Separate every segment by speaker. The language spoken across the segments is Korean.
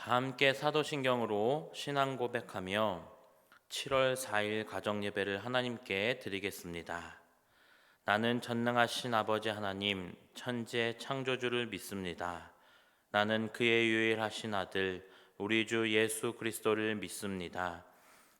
Speaker 1: 다 함께 사도신경으로 신앙 고백하며 7월 4일 가정예배를 하나님께 드리겠습니다. 나는 전능하신 아버지 하나님, 천지의 창조주를 믿습니다. 나는 그의 유일하신 아들, 우리 주 예수 그리스도를 믿습니다.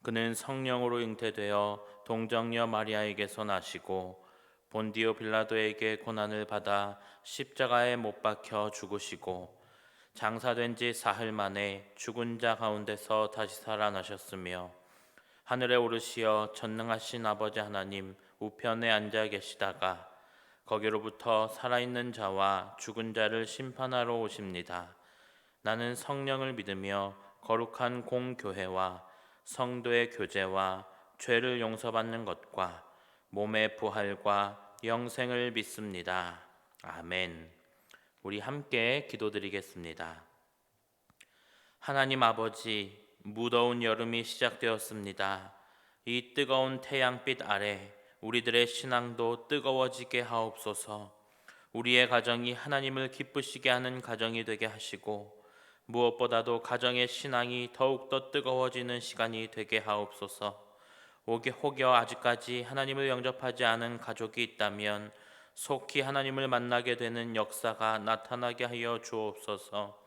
Speaker 1: 그는 성령으로 잉태되어 동정녀 마리아에게서 나시고 본디오 빌라도에게 고난을 받아 십자가에 못 박혀 죽으시고 장사된 지 사흘 만에 죽은 자 가운데서 다시 살아나셨으며 하늘에 오르시어 전능하신 아버지 하나님 우편에 앉아 계시다가 거기로부터 살아있는 자와 죽은 자를 심판하러 오십니다. 나는 성령을 믿으며 거룩한 공교회와 성도의 교제와 죄를 용서받는 것과 몸의 부활과 영생을 믿습니다. 아멘. 우리 함께 기도드리겠습니다. 하나님 아버지, 무더운 여름이 시작되었습니다. 이 뜨거운 태양빛 아래 우리들의 신앙도 뜨거워지게 하옵소서. 우리의 가정이 하나님을 기쁘시게 하는 가정이 되게 하시고 무엇보다도 가정의 신앙이 더욱더 뜨거워지는 시간이 되게 하옵소서. 혹여 아직까지 하나님을 영접하지 않은 가족이 있다면 속히 하나님을 만나게 되는 역사가 나타나게 하여 주옵소서.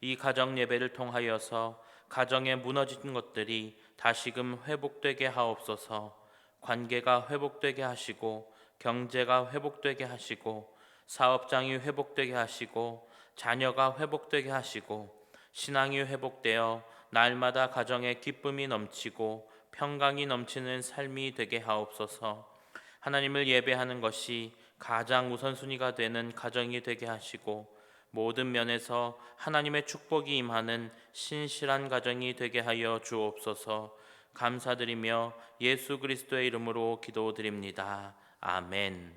Speaker 1: 이 가정 예배를 통하여서 가정에 무너진 것들이 다시금 회복되게 하옵소서. 관계가 회복되게 하시고 경제가 회복되게 하시고 사업장이 회복되게 하시고 자녀가 회복되게 하시고 신앙이 회복되어 날마다 가정에 기쁨이 넘치고 평강이 넘치는 삶이 되게 하옵소서. 하나님을 예배하는 것이 가장 우선순위가 되는 가정이 되게 하시고 모든 면에서 하나님의 축복이 임하는 신실한 가정이 되게 하여 주옵소서. 감사드리며 예수 그리스도의 이름으로 기도드립니다. 아멘.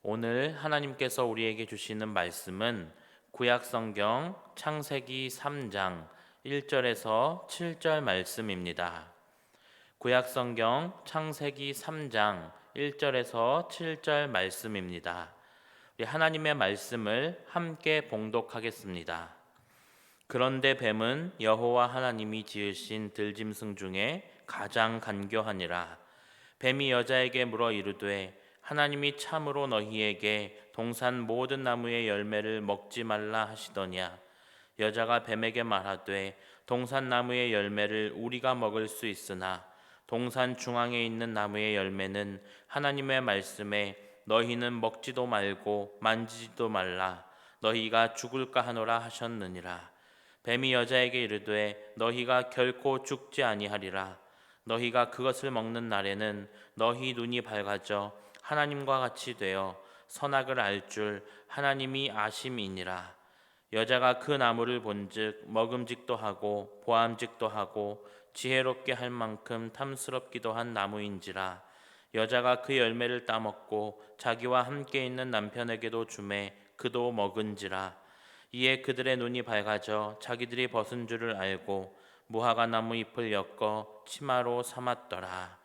Speaker 1: 오늘 하나님께서 우리에게 주시는 말씀은 구약성경 창세기 3장 1절에서 7절 말씀입니다. 구약성경 창세기 3장 1절에서 7절 말씀입니다. 우리 하나님의 말씀을 함께 봉독하겠습니다. 그런데 뱀은 여호와 하나님이 지으신 들짐승 중에 가장 간교하니라. 뱀이 여자에게 물어 이르되 하나님이 참으로 너희에게 동산 모든 나무의 열매를 먹지 말라 하시더냐. 여자가 뱀에게 말하되 동산 나무의 열매를 우리가 먹을 수 있으나 동산 중앙에 있는 나무의 열매는 하나님의 말씀에 너희는 먹지도 말고 만지지도 말라 너희가 죽을까 하노라 하셨느니라. 뱀이 여자에게 이르되 너희가 결코 죽지 아니하리라. 너희가 그것을 먹는 날에는 너희 눈이 밝아져 하나님과 같이 되어 선악을 알 줄 하나님이 아심이니라. 여자가 그 나무를 본즉 먹음직도 하고 보암직도 하고 지혜롭게 할 만큼 탐스럽기도 한 나무인지라. 여자가 그 열매를 따먹고 자기와 함께 있는 남편에게도 주매 그도 먹은지라. 이에 그들의 눈이 밝아져 자기들이 벗은 줄을 알고 무화과 나무 잎을 엮어 치마로 삼았더라.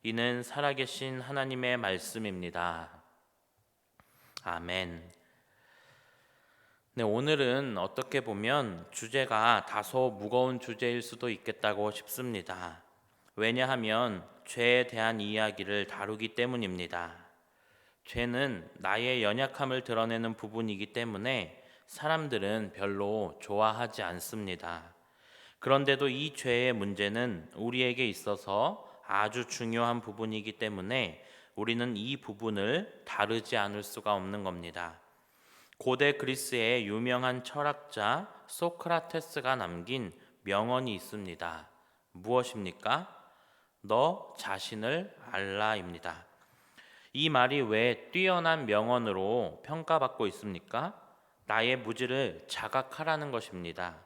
Speaker 1: 이는 살아계신 하나님의 말씀입니다. 아멘. 네, 오늘은 어떻게 보면 주제가 다소 무거운 주제일 수도 있겠다고 싶습니다. 왜냐하면 죄에 대한 이야기를 다루기 때문입니다. 죄는 나의 연약함을 드러내는 부분이기 때문에 사람들은 별로 좋아하지 않습니다. 그런데도 이 죄의 문제는 우리에게 있어서 아주 중요한 부분이기 때문에 우리는 이 부분을 다루지 않을 수가 없는 겁니다. 고대 그리스의 유명한 철학자 소크라테스가 남긴 명언이 있습니다. 무엇입니까? 너 자신을 알라입니다. 이 말이 왜 뛰어난 명언으로 평가받고 있습니까? 나의 무지를 자각하라는 것입니다.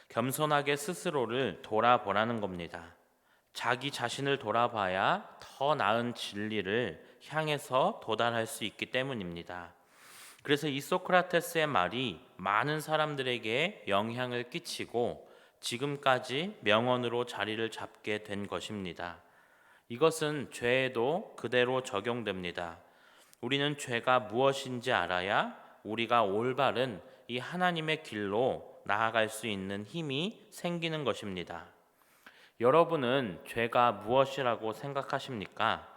Speaker 1: 겸손하게 스스로를 돌아보라는 겁니다. 자기 자신을 돌아봐야 더 나은 진리를 향해서 도달할 수 있기 때문입니다. 그래서 이 소크라테스의 말이 많은 사람들에게 영향을 끼치고 지금까지 명언으로 자리를 잡게 된 것입니다. 이것은 죄에도 그대로 적용됩니다. 우리는 죄가 무엇인지 알아야 우리가 올바른 이 하나님의 길로 나아갈 수 있는 힘이 생기는 것입니다. 여러분은 죄가 무엇이라고 생각하십니까?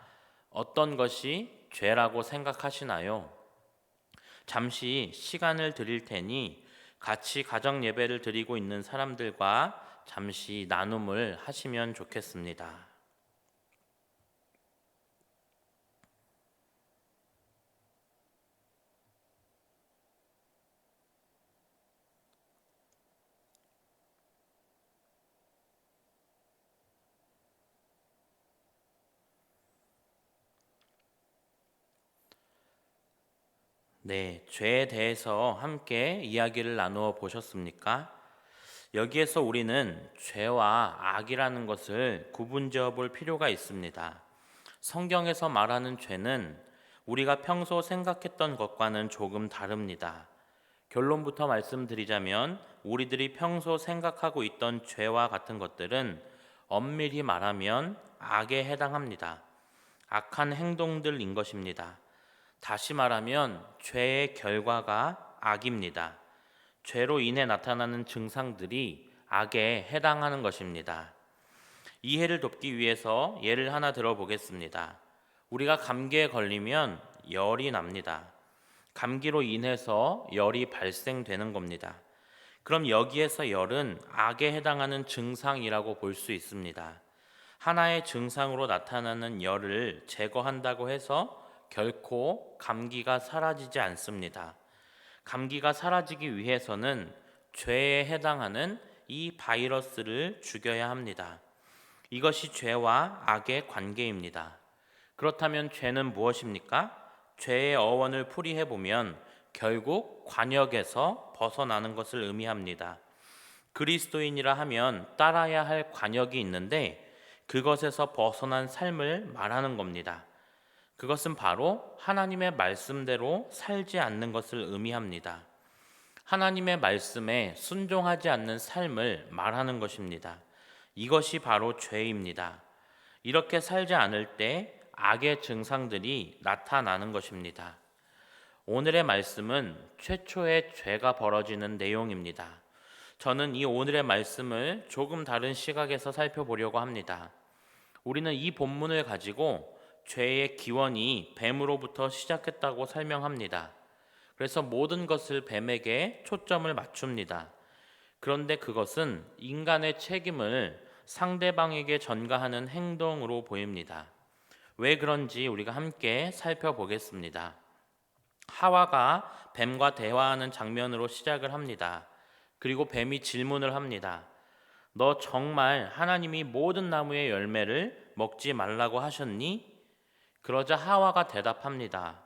Speaker 1: 어떤 것이 죄라고 생각하시나요? 잠시 시간을 드릴 테니 같이 가정 예배를 드리고 있는 사람들과 잠시 나눔을 하시면 좋겠습니다. 네, 죄에 대해서 함께 이야기를 나누어 보셨습니까? 여기에서 우리는 죄와 악이라는 것을 구분지어 볼 필요가 있습니다. 성경에서 말하는 죄는 우리가 평소 생각했던 것과는 조금 다릅니다. 결론부터 말씀드리자면 우리들이 평소 생각하고 있던 죄와 같은 것들은 엄밀히 말하면 악에 해당합니다. 악한 행동들인 것입니다. 다시 말하면 죄의 결과가 악입니다. 죄로 인해 나타나는 증상들이 악에 해당하는 것입니다. 이해를 돕기 위해서 예를 하나 들어보겠습니다. 우리가 감기에 걸리면 열이 납니다. 감기로 인해서 열이 발생되는 겁니다. 그럼 여기에서 열은 악에 해당하는 증상이라고 볼 수 있습니다. 하나의 증상으로 나타나는 열을 제거한다고 해서 결코 감기가 사라지지 않습니다. 감기가 사라지기 위해서는 죄에 해당하는 이 바이러스를 죽여야 합니다. 이것이 죄와 악의 관계입니다. 그렇다면 죄는 무엇입니까? 죄의 어원을 풀이해보면 결국 관역에서 벗어나는 것을 의미합니다. 그리스도인이라 하면 따라야 할 관역이 있는데 그것에서 벗어난 삶을 말하는 겁니다. 그것은 바로 하나님의 말씀대로 살지 않는 것을 의미합니다. 하나님의 말씀에 순종하지 않는 삶을 말하는 것입니다. 이것이 바로 죄입니다. 이렇게 살지 않을 때 악의 증상들이 나타나는 것입니다. 오늘의 말씀은 최초의 죄가 벌어지는 내용입니다. 저는 이 오늘의 말씀을 조금 다른 시각에서 살펴보려고 합니다. 우리는 이 본문을 가지고 죄의 기원이 뱀으로부터 시작했다고 설명합니다. 그래서 모든 것을 뱀에게 초점을 맞춥니다. 그런데 그것은 인간의 책임을 상대방에게 전가하는 행동으로 보입니다. 왜 그런지 우리가 함께 살펴보겠습니다. 하와가 뱀과 대화하는 장면으로 시작을 합니다. 그리고 뱀이 질문을 합니다. 너 정말 하나님이 모든 나무의 열매를 먹지 말라고 하셨니? 그러자 하와가 대답합니다.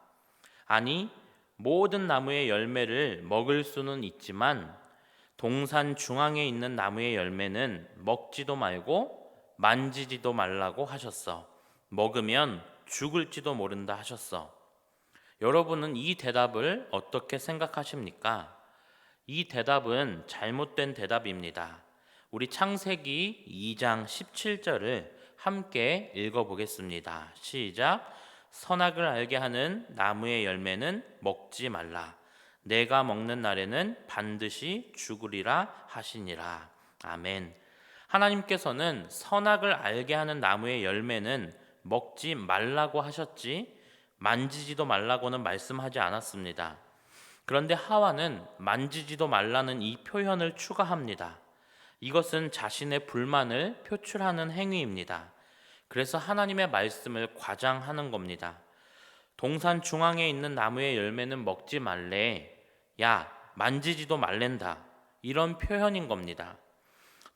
Speaker 1: 아니, 모든 나무의 열매를 먹을 수는 있지만 동산 중앙에 있는 나무의 열매는 먹지도 말고 만지지도 말라고 하셨어. 먹으면 죽을지도 모른다 하셨어. 여러분은 이 대답을 어떻게 생각하십니까? 이 대답은 잘못된 대답입니다. 우리 창세기 2장 17절을 함께 읽어보겠습니다. 시작. 선악을 알게 하는 나무의 열매는 먹지 말라. 내가 먹는 날에는 반드시 죽으리라 하시니라. 아멘. 하나님께서는 선악을 알게 하는 나무의 열매는 먹지 말라고 하셨지 만지지도 말라고는 말씀하지 않았습니다. 그런데 하와는 만지지도 말라는 이 표현을 추가합니다. 이것은 자신의 불만을 표출하는 행위입니다. 그래서 하나님의 말씀을 과장하는 겁니다. 동산 중앙에 있는 나무의 열매는 먹지 말래. 야, 만지지도 말랜다. 이런 표현인 겁니다.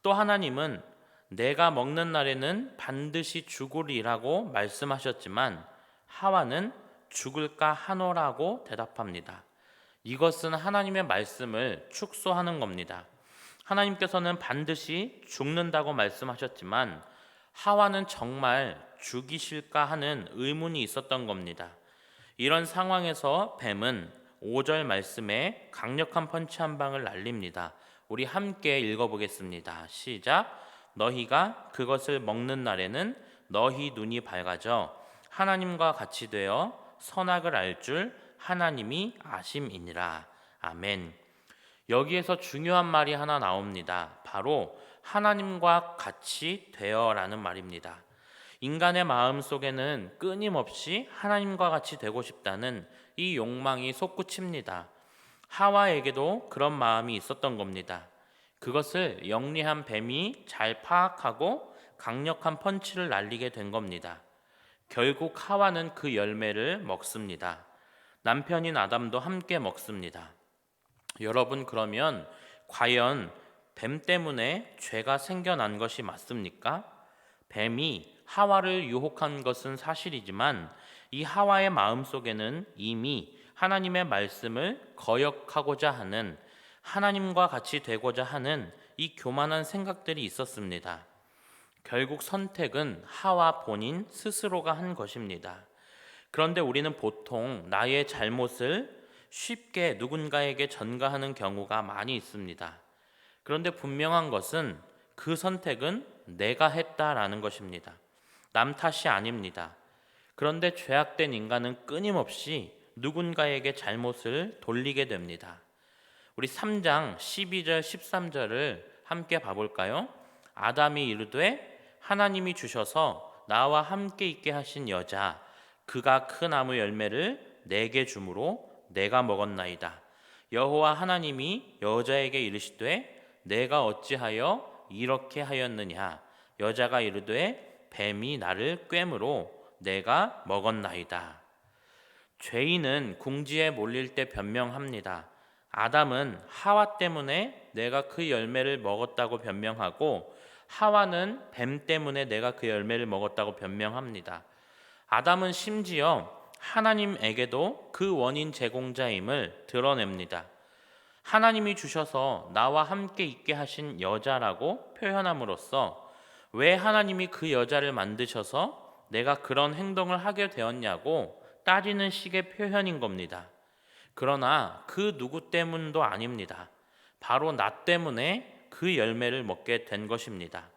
Speaker 1: 또 하나님은 내가 먹는 날에는 반드시 죽으리라고 말씀하셨지만 하와는 죽을까 하노라고 대답합니다. 이것은 하나님의 말씀을 축소하는 겁니다. 하나님께서는 반드시 죽는다고 말씀하셨지만 하와는 정말 죽이실까 하는 의문이 있었던 겁니다. 이런 상황에서 뱀은 5절 말씀에 강력한 펀치 한 방을 날립니다. 우리 함께 읽어보겠습니다. 시작. 너희가 그것을 먹는 날에는 너희 눈이 밝아져 하나님과 같이 되어 선악을 알 줄 하나님이 아심이니라. 아멘. 여기에서 중요한 말이 하나 나옵니다. 바로 하나님과 같이 되어라는 말입니다. 인간의 마음 속에는 끊임없이 하나님과 같이 되고 싶다는 이 욕망이 솟구칩니다. 하와에게도 그런 마음이 있었던 겁니다. 그것을 영리한 뱀이 잘 파악하고 강력한 펀치를 날리게 된 겁니다. 결국 하와는 그 열매를 먹습니다. 남편인 아담도 함께 먹습니다. 여러분, 그러면 과연 뱀 때문에 죄가 생겨난 것이 맞습니까? 뱀이 하와를 유혹한 것은 사실이지만 이 하와의 마음속에는 이미 하나님의 말씀을 거역하고자 하는, 하나님과 같이 되고자 하는 이 교만한 생각들이 있었습니다. 결국 선택은 하와 본인 스스로가 한 것입니다. 그런데 우리는 보통 나의 잘못을 쉽게 누군가에게 전가하는 경우가 많이 있습니다. 그런데 분명한 것은 그 선택은 내가 했다라는 것입니다. 남 탓이 아닙니다. 그런데 죄악된 인간은 끊임없이 누군가에게 잘못을 돌리게 됩니다. 우리 3장 12절 13절을 함께 봐볼까요? 아담이 이르되 하나님이 주셔서 나와 함께 있게 하신 여자 그가 그 나무 열매를 내게 주므로 내가 먹었나이다. 여호와 하나님이 여자에게 이르시되 내가 어찌하여 이렇게 하였느냐. 여자가 이르되 뱀이 나를 꿰므로 내가 먹었나이다. 죄인은 궁지에 몰릴 때 변명합니다. 아담은 하와 때문에 내가 그 열매를 먹었다고 변명하고 하와는 뱀 때문에 내가 그 열매를 먹었다고 변명합니다. 아담은 심지어 하나님에게도 그 원인 제공자임을 드러냅니다. 하나님이 주셔서 나와 함께 있게 하신 여자라고 표현함으로써 왜 하나님이 그 여자를 만드셔서 내가 그런 행동을 하게 되었냐고 따지는 식의 표현인 겁니다. 그러나 그 누구 때문도 아닙니다. 바로 나 때문에 그 열매를 먹게 된 것입니다.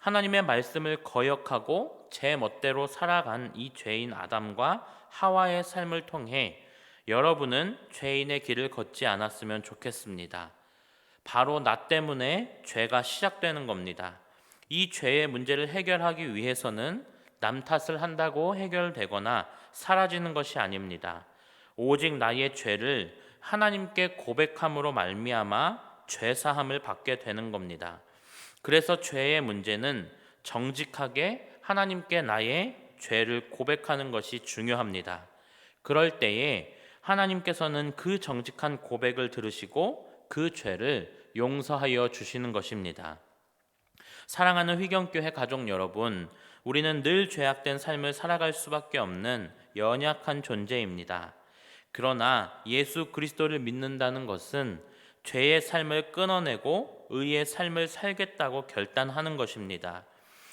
Speaker 1: 하나님의 말씀을 거역하고 제 멋대로 살아간 이 죄인 아담과 하와의 삶을 통해 여러분은 죄인의 길을 걷지 않았으면 좋겠습니다. 바로 나 때문에 죄가 시작되는 겁니다. 이 죄의 문제를 해결하기 위해서는 남 탓을 한다고 해결되거나 사라지는 것이 아닙니다. 오직 나의 죄를 하나님께 고백함으로 말미암아 죄 사함을 받게 되는 겁니다. 그래서 죄의 문제는 정직하게 하나님께 나의 죄를 고백하는 것이 중요합니다. 그럴 때에 하나님께서는 그 정직한 고백을 들으시고 그 죄를 용서하여 주시는 것입니다. 사랑하는 휘경교회 가족 여러분, 우리는 늘 죄악된 삶을 살아갈 수밖에 없는 연약한 존재입니다. 그러나 예수 그리스도를 믿는다는 것은 죄의 삶을 끊어내고 의의 삶을 살겠다고 결단하는 것입니다.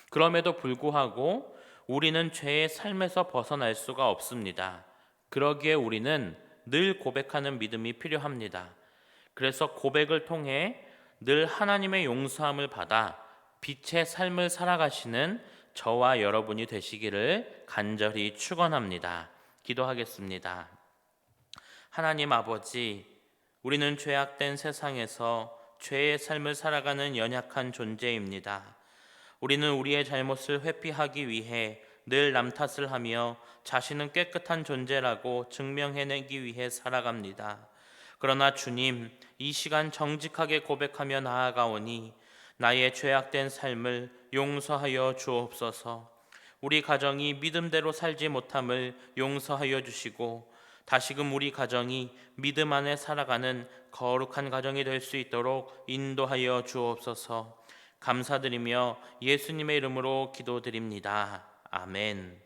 Speaker 1: 그럼에도 불구하고 우리는 죄의 삶에서 벗어날 수가 없습니다. 그러기에 우리는 늘 고백하는 믿음이 필요합니다. 그래서 고백을 통해 늘 하나님의 용서함을 받아 빛의 삶을 살아가시는 저와 여러분이 되시기를 간절히 축원합니다. 기도하겠습니다. 하나님 아버지, 우리는 죄악된 세상에서 죄의 삶을 살아가는 연약한 존재입니다. 우리는 우리의 잘못을 회피하기 위해 늘 남 탓을 하며 자신은 깨끗한 존재라고 증명해내기 위해 살아갑니다. 그러나 주님, 이 시간 정직하게 고백하며 나아가오니 나의 죄악된 삶을 용서하여 주옵소서. 우리 가정이 믿음대로 살지 못함을 용서하여 주시고 다시금 우리 가정이 믿음 안에 살아가는 거룩한 가정이 될 수 있도록 인도하여 주옵소서. 감사드리며 예수님의 이름으로 기도드립니다. 아멘.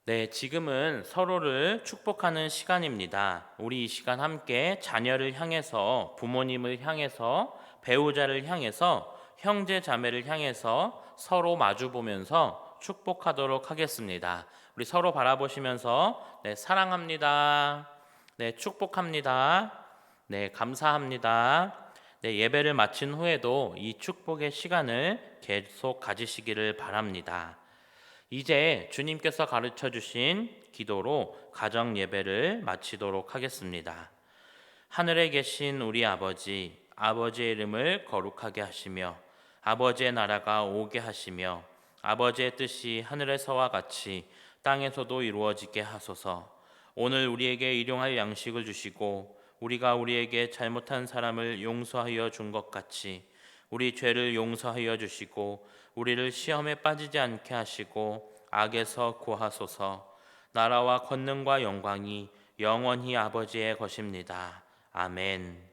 Speaker 1: 네, 지금은 서로를 축복하는 시간입니다. 우리 이 시간 함께 자녀를 향해서, 부모님을 향해서, 배우자를 향해서, 형제 자매를 향해서 서로 마주 보면서 축복하도록 하겠습니다. 우리 서로 바라보시면서 네, 사랑합니다. 네, 축복합니다. 네, 감사합니다. 네, 예배를 마친 후에도 이 축복의 시간을 계속 가지시기를 바랍니다. 이제 주님께서 가르쳐 주신 기도로 가정 예배를 마치도록 하겠습니다. 하늘에 계신 우리 아버지, 아버지의 이름을 거룩하게 하시며 아버지의 나라가 오게 하시며 아버지의 뜻이 하늘에서와 같이 땅에서도 이루어지게 하소서. 오늘 우리에게 일용할 양식을 주시고 우리가 우리에게 잘못한 사람을 용서하여 준 것 같이 우리 죄를 용서하여 주시고 우리를 시험에 빠지지 않게 하시고 악에서 구하소서. 나라와 권능과 영광이 영원히 아버지의 것입니다. 아멘.